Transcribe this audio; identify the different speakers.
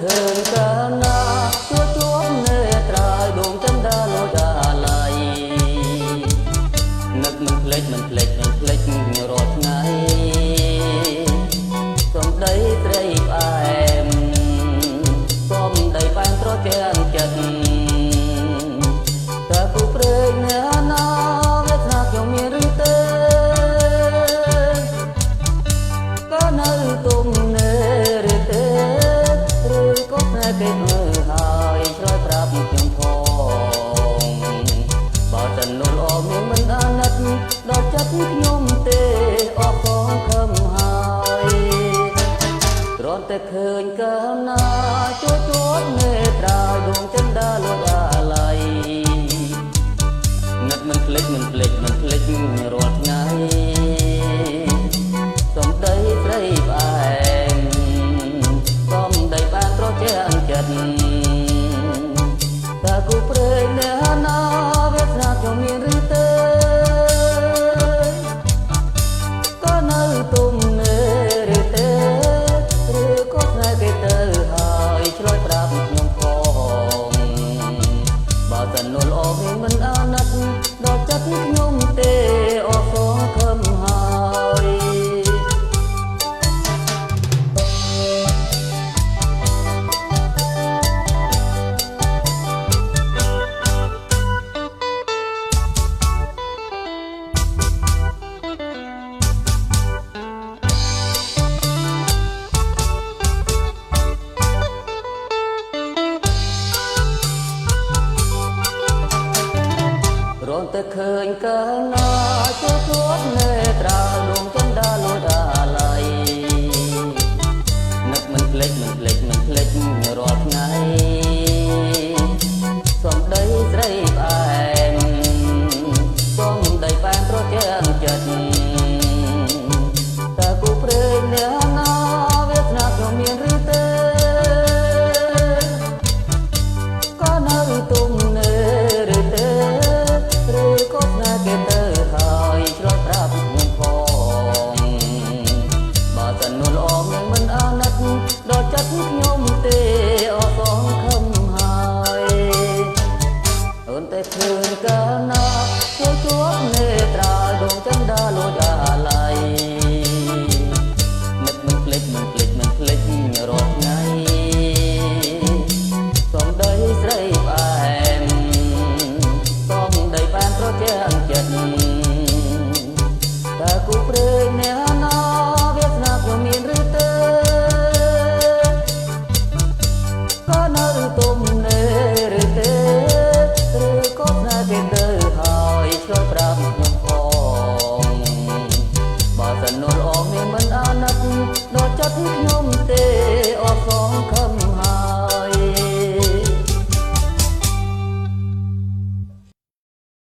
Speaker 1: ឃើញកាលណាជួបជួបនេត្រាយដួងចន្ទាលោដាឡៃនឹកមិនភ្លេចមិនភ្លេចមិនភ្លេចរាល់ថ្ងៃសំដីត្រីផ្អែមសំដីផ្អែមត្រជាចិត្តតើគូព្រេងអ្នកណាវាស្នាខ្ញុំមានឬទេក៏នៅទុំនេឬទេឬក៏ស្នេហ៍គេមើលហើយឆ្លើយប្រាប់ខ្ញុំផងបើតែនោះល្អមានមិនអាណិតដល់ចិត្តខ្ញុំទេអស់ផងខំហើយគ្រាន់តែឃើញកាលណាជួបជួបនេត្រាយដួងចន្ទាលួចអាឡ័យនឹកមិនភ្លេចមិនភ្លេចមិនភ្លេចរាល់ថ្ងៃសំដីស្រីផ្អែមសំដីបានត្រជាចិត្តតើគូព្រេងអ្នកណាវាស្នាខ្ញុំមានឬទេក៏នៅទុំនេឬទេឬក៏ស្នេហ៍គេទៅហើយឆ្លើយប្រាប់ខ្ញុំផងបើសិននោះល្អវិញមិនអាណិតដល់ចិត្តខ្ញុំទេអស់សងខំហើយរនតែឃើញកាលណាជួបជួបនេត្រាយដួងចន្ទាលួចអាឡ័យនឹកមិនភ្លេចមិនភ្លេចមិនភ្លេចរាល់ថ្ងៃសំដីស្រីផ្អែមសំដីផ្អែមត្រជាចិត្តតើគូព្រេងអ្នកណាវាស្នាខ្ញុំមានឬទេក៏នៅទុំនេឬទេឬក៏ស្នេហ៍គេទៅហើយឆ្លើយប្រាប់ខ្ញុំផងបើសិននោះល្អនឹងមិនអាណិតដល់ចិត្តខ្ញុំទេអស់សងខំហើយអូនតែឃើញកាលណាជួបជួបនេត្រាយដួងចន្ទាលួចអាឡ័យនឹកមិនភ្លេចមិនភ្លេចមិនភ្លេចរាល់ថ្ងៃសំដីស្រីផ្អែមសំដីបានត្រជាចិត្តតើគូព្រេងអ្នកណាវាស្នាខ្ញុំមានឬទេក៏នៅទុំនេឬទេឬក៏ស្នេហ៍គេទៅហើយឆ្លើយប្រាប់ខ្ញុំផងបើសិននោះល្អមានមិនអាណិតដល់ចិត្តខ្ញុំ